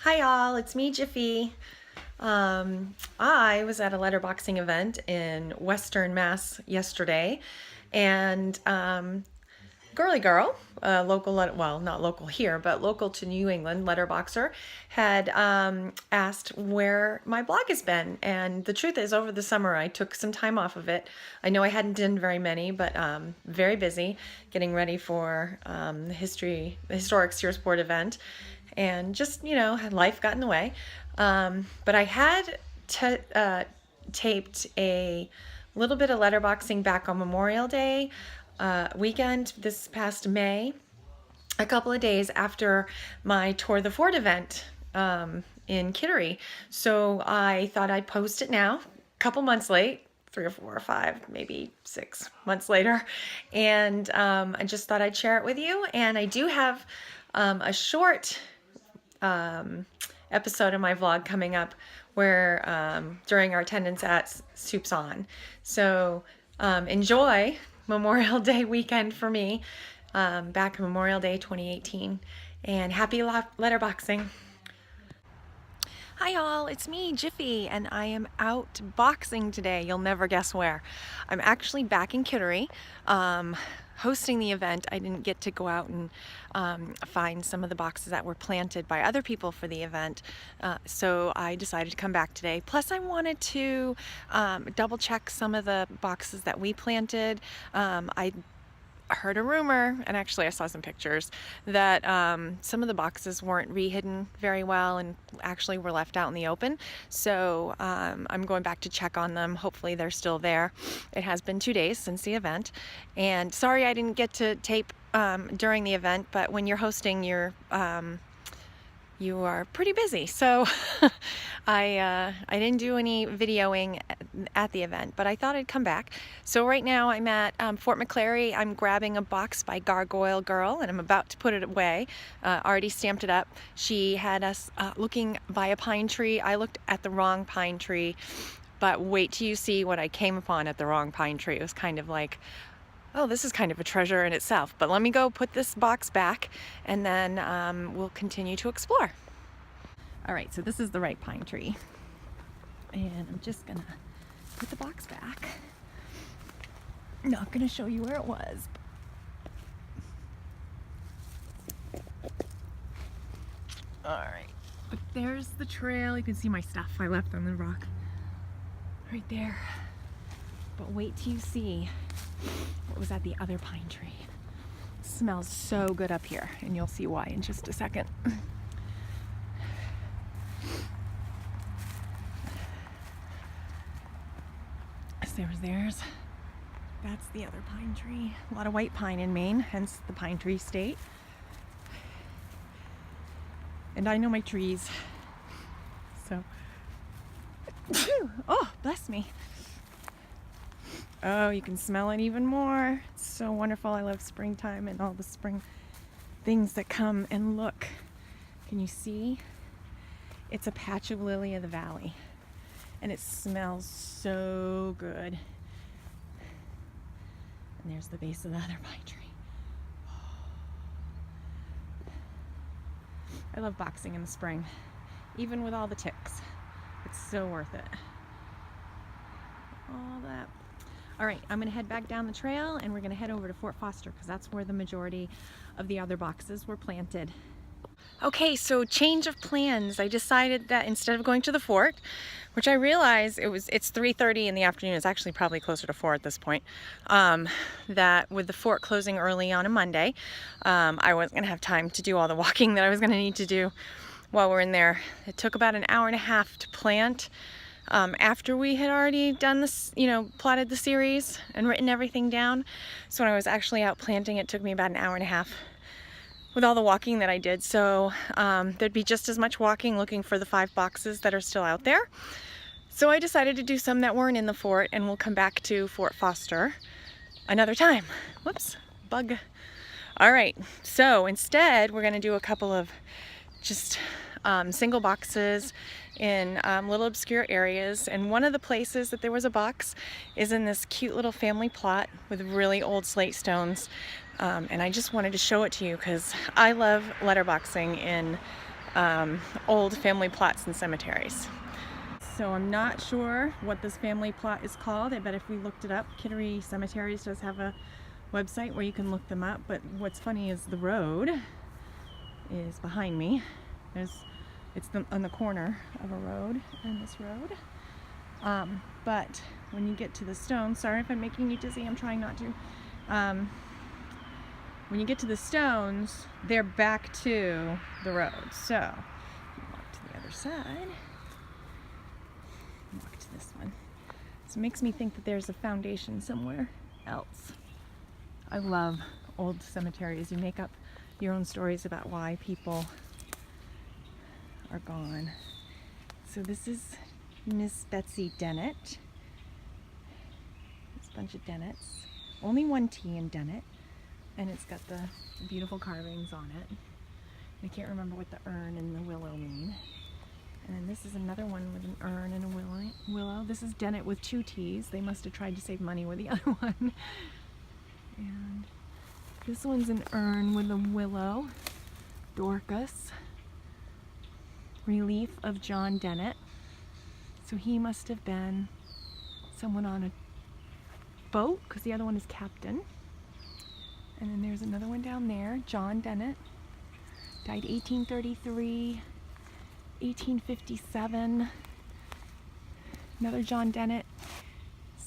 Hi all, it's me, Jiffy. I was at a letterboxing event in Western Mass yesterday, and Girly Girl, well, not local here, but local to New England, letterboxer, had asked where my blog has been. And the truth is, over the summer, I took some time off of it. I know I hadn't done very many, but very busy getting ready for the historic Sears Board event. And just, life got in the way. But I had taped a little bit of letterboxing back on Memorial Day weekend this past May, a couple of days after my Tour the Fort event in Kittery. So I thought I'd post it now, a couple months late, 3 or 4 or 5, maybe 6 months later. And I just thought I'd share it with you. And I do have a short episode of my vlog coming up where during our attendance at Soups On. So enjoy Memorial Day weekend for me, back Memorial Day 2018, and happy letterboxing. Hi all, it's me, Jiffy, and I am out boxing today. You'll never guess where. I'm actually back in Kittery, hosting the event. I didn't get to go out and find some of the boxes that were planted by other people for the event, so I decided to come back today. Plus I wanted to double check some of the boxes that we planted. I heard a rumor, and actually I saw some pictures, that some of the boxes weren't re-hidden very well and actually were left out in the open. So I'm going back to check on them. Hopefully they're still there. It has been 2 days since the event, and sorry I didn't get to tape during the event, but when you're hosting, you are pretty busy, so I didn't do any videoing at the event, but I thought I'd come back. So right now I'm at Fort McClary. I'm grabbing a box by Gargoyle Girl, and I'm about to put it away. Already stamped it up. She had us looking by a pine tree. I looked at the wrong pine tree, but wait till you see what I came upon at the wrong pine tree. It was kind of like, oh, this is kind of a treasure in itself. But let me go put this box back, and then we'll continue to explore. All right, so this is the right pine tree. And I'm just gonna put the box back. Not gonna show you where it was. All right, but there's the trail. You can see my stuff I left on the rock right there. But wait till you see what was at the other pine tree. It smells so good up here, and you'll see why in just a second. So there's that's the other pine tree. A lot of white pine in Maine, hence the pine tree state. And I know my trees, so oh, bless me. Oh, you can smell it even more. It's so wonderful. I love springtime and all the spring things that come. And look, can you see? It's a patch of lily of the valley, and it smells so good. And there's the base of the other pine tree. I love boxing in the spring, even with all the ticks. It's so worth it. All that. All right, I'm gonna head back down the trail, and we're gonna head over to Fort Foster because that's where the majority of the other boxes were planted. Okay, so change of plans. I decided that instead of going to the fort, which I realize it's 3:30 in the afternoon, it's actually probably closer to 4 at this point, that with the fort closing early on a Monday, I wasn't gonna have time to do all the walking that I was gonna need to do while we're in there. It took about an hour and a half to plant, after we had already done this, plotted the series and written everything down. So when I was actually out planting, it took me about an hour and a half with all the walking that I did. So there'd be just as much walking looking for the 5 boxes that are still out there. So I decided to do some that weren't in the fort, and we'll come back to Fort Foster another time. Whoops, bug. All right, so instead we're gonna do a couple of just single boxes in little obscure areas. And one of the places that there was a box is in this cute little family plot with really old slate stones. And I just wanted to show it to you because I love letterboxing in old family plots and cemeteries. So I'm not sure what this family plot is called. I bet if we looked it up, Kittery Cemeteries does have a website where you can look them up. But what's funny is the road is behind me. It's on the corner of a road and this road. But when you get to the stones, sorry if I'm making you dizzy, I'm trying not to. When you get to the stones, they're back to the road. So you walk to the other side. Walk to this one. So it makes me think that there's a foundation somewhere else. I love old cemeteries. You make up your own stories about why people are gone. So this is Miss Betsy Dennett. It's a bunch of Dennetts. Only one T in Dennett. And it's got the beautiful carvings on it. I can't remember what the urn and the willow mean. And then this is another one with an urn and a willow. This is Dennett with 2 T's. They must have tried to save money with the other one. And this one's an urn with a willow. Dorcas. Relief of John Dennett. So he must have been someone on a boat, because the other one is captain. And then there's another one down there, John Dennett. Died 1833. 1857, another John Dennett,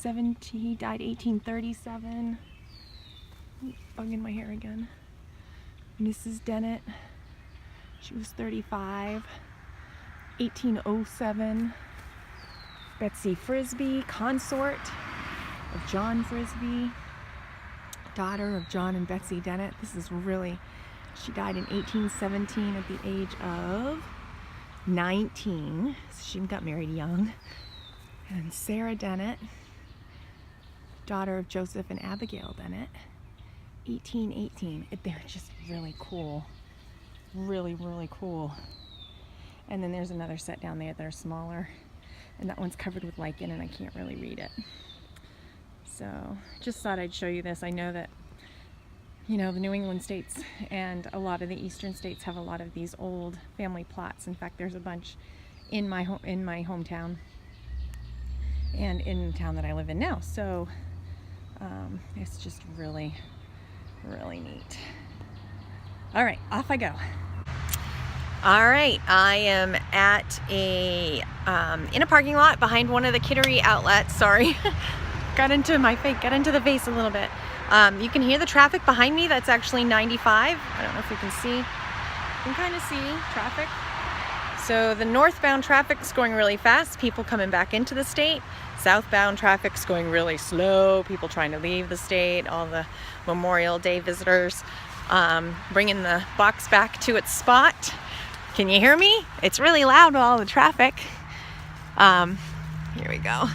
he died 1837, bugging my hair again. Mrs. Dennett, she was 35, 1807, Betsy Frisbee, consort of John Frisbee, daughter of John and Betsy Dennett. This is really, she died in 1817 at the age of 19, so she got married young. And Sarah Dennett, daughter of Joseph and Abigail Dennett, 1818. They're just really cool. Really, really cool. And then there's another set down there that are smaller, and that one's covered with lichen and I can't really read it. So just thought I'd show you this. I know that, you know, the New England states and a lot of the eastern states have a lot of these old family plots. In fact, there's a bunch in my hometown and in the town that I live in now. So it's just really, really neat. All right, off I go. All right, I am at in a parking lot behind one of the Kittery outlets. Sorry, got into the vase a little bit. You can hear the traffic behind me. That's actually 95. I don't know if you can see. You can kind of see traffic. So the northbound traffic's going really fast, people coming back into the state. Southbound traffic's going really slow, people trying to leave the state, all the Memorial Day visitors, bringing the box back to its spot. Can you hear me? It's really loud with all the traffic. Here we go.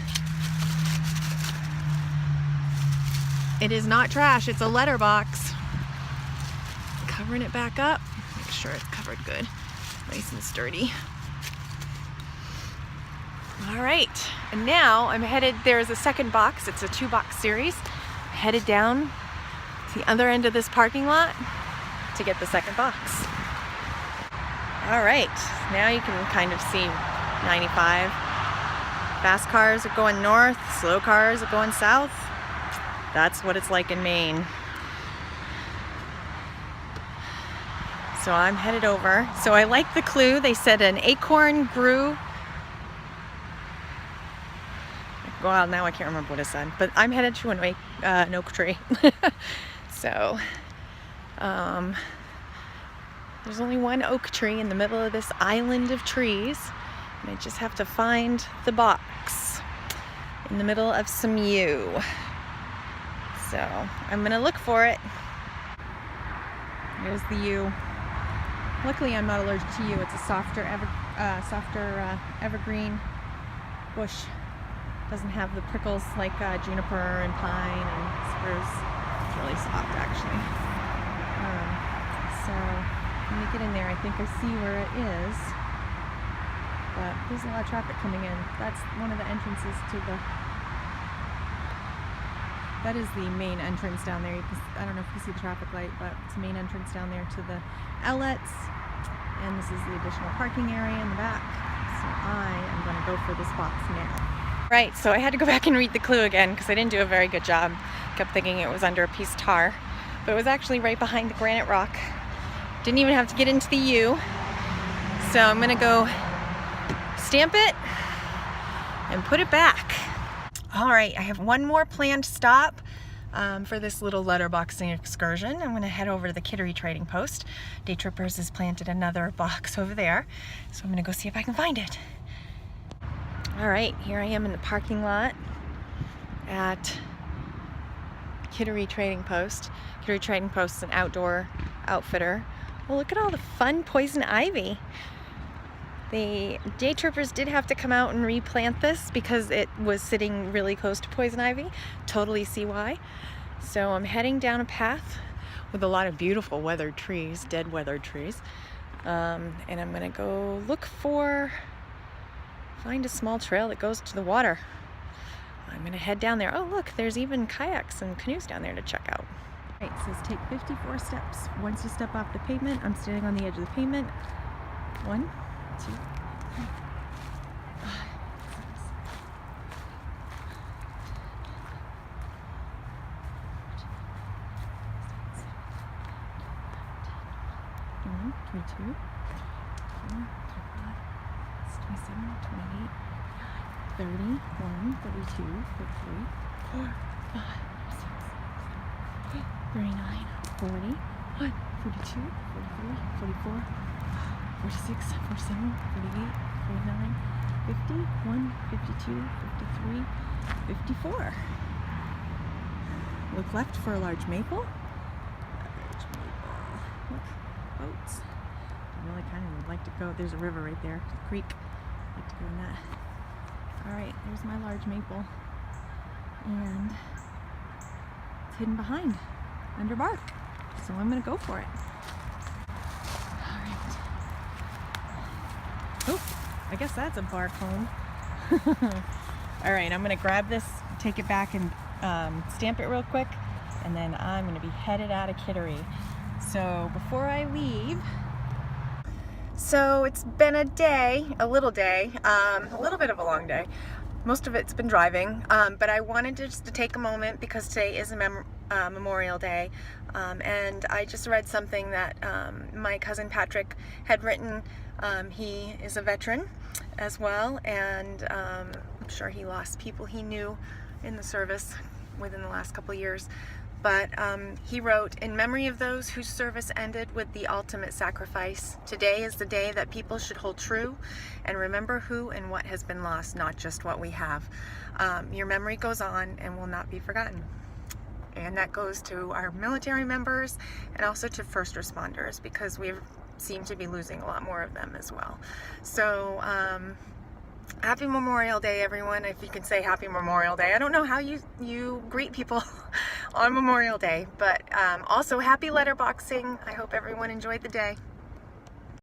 It is not trash, it's a letterbox. Covering it back up. Make sure it's covered good. Nice and sturdy. All right, and now I'm headed, there's a second box. It's a 2-box series. I'm headed down to the other end of this parking lot to get the second box. All right, now you can kind of see 95. Fast cars are going north, slow cars are going south. That's what it's like in Maine. So I'm headed over. So I like the clue. They said an acorn grew. Well, now I can't remember what it said, but I'm headed to an oak tree. So there's only one oak tree in the middle of this island of trees, and I just have to find the box in the middle of some yew. So I'm gonna look for it. There's the yew. Luckily I'm not allergic to yew. It's a softer evergreen bush. Doesn't have the prickles like juniper and pine and spruce. It's really soft actually. So let me get in there. I think I see where it is. But there's a lot of traffic coming in. That's one of the entrances to the... That is the main entrance down there. I don't know if you see the traffic light, but it's the main entrance down there to the outlets. and this is the additional parking area in the back. So I am going to go for this box now. Right, so I had to go back and read the clue again because I didn't do a very good job. Kept thinking it was under a piece of tar, but it was actually right behind the granite rock. Didn't even have to get into the U. So I'm going to go stamp it and put it back. All right, I have one more planned stop for this little letterboxing excursion. I'm going to head over to the Kittery trading post. Day Trippers has planted another box over there, so I'm going to go see if I can find it. All right, here I am in the parking lot at Kittery trading post. Kittery trading post is an outdoor outfitter. Well, look at all the fun poison ivy. The Day Trippers did have to come out and replant this because it was sitting really close to poison ivy. Totally see why. So I'm heading down a path with a lot of beautiful weathered trees, dead weathered trees. And I'm gonna go find a small trail that goes to the water. I'm gonna head down there. Oh look, there's even kayaks and canoes down there to check out. Right, it says take 54 steps. Once you step off the pavement, I'm standing on the edge of the pavement. 1, 2, 3, 4, 5, 6, 7, 8, 9, 10, 11, 12, 13, 14, 15, 16, 17, 18, 19, 20, 21, 22, 28, 29, 30, 31, 32, 33, 34, 35, 36, 39, 40, 42, 43, 44, 46, 47, 48, 49, 50, 1, 52, 53, 54. Look left for a large maple. Look, boats. I really kind of would like to go. There's a river right there, a creek. I'd like to go in that. All right, there's my large maple. And it's hidden behind, under bark. So I'm gonna go for it. All right. Oh, I guess that's a bark home. All right, I'm gonna grab this, take it back and stamp it real quick, and then I'm gonna be headed out of Kittery. So before I leave, so it's been a day, a little bit of a long day. Most of it's been driving, but I wanted just to take a moment because today is a Memorial Day, and I just read something that my cousin Patrick had written. He is a veteran as well, and I'm sure he lost people he knew in the service within the last couple of years. But he wrote, "In memory of those whose service ended with the ultimate sacrifice, today is the day that people should hold true and remember who and what has been lost, not just what we have. Your memory goes on and will not be forgotten." And that goes to our military members and also to first responders, because we seem to be losing a lot more of them as well. So happy Memorial Day, everyone. If you can say happy Memorial Day. I don't know how you greet people on Memorial Day, but also happy letterboxing. I hope everyone enjoyed the day.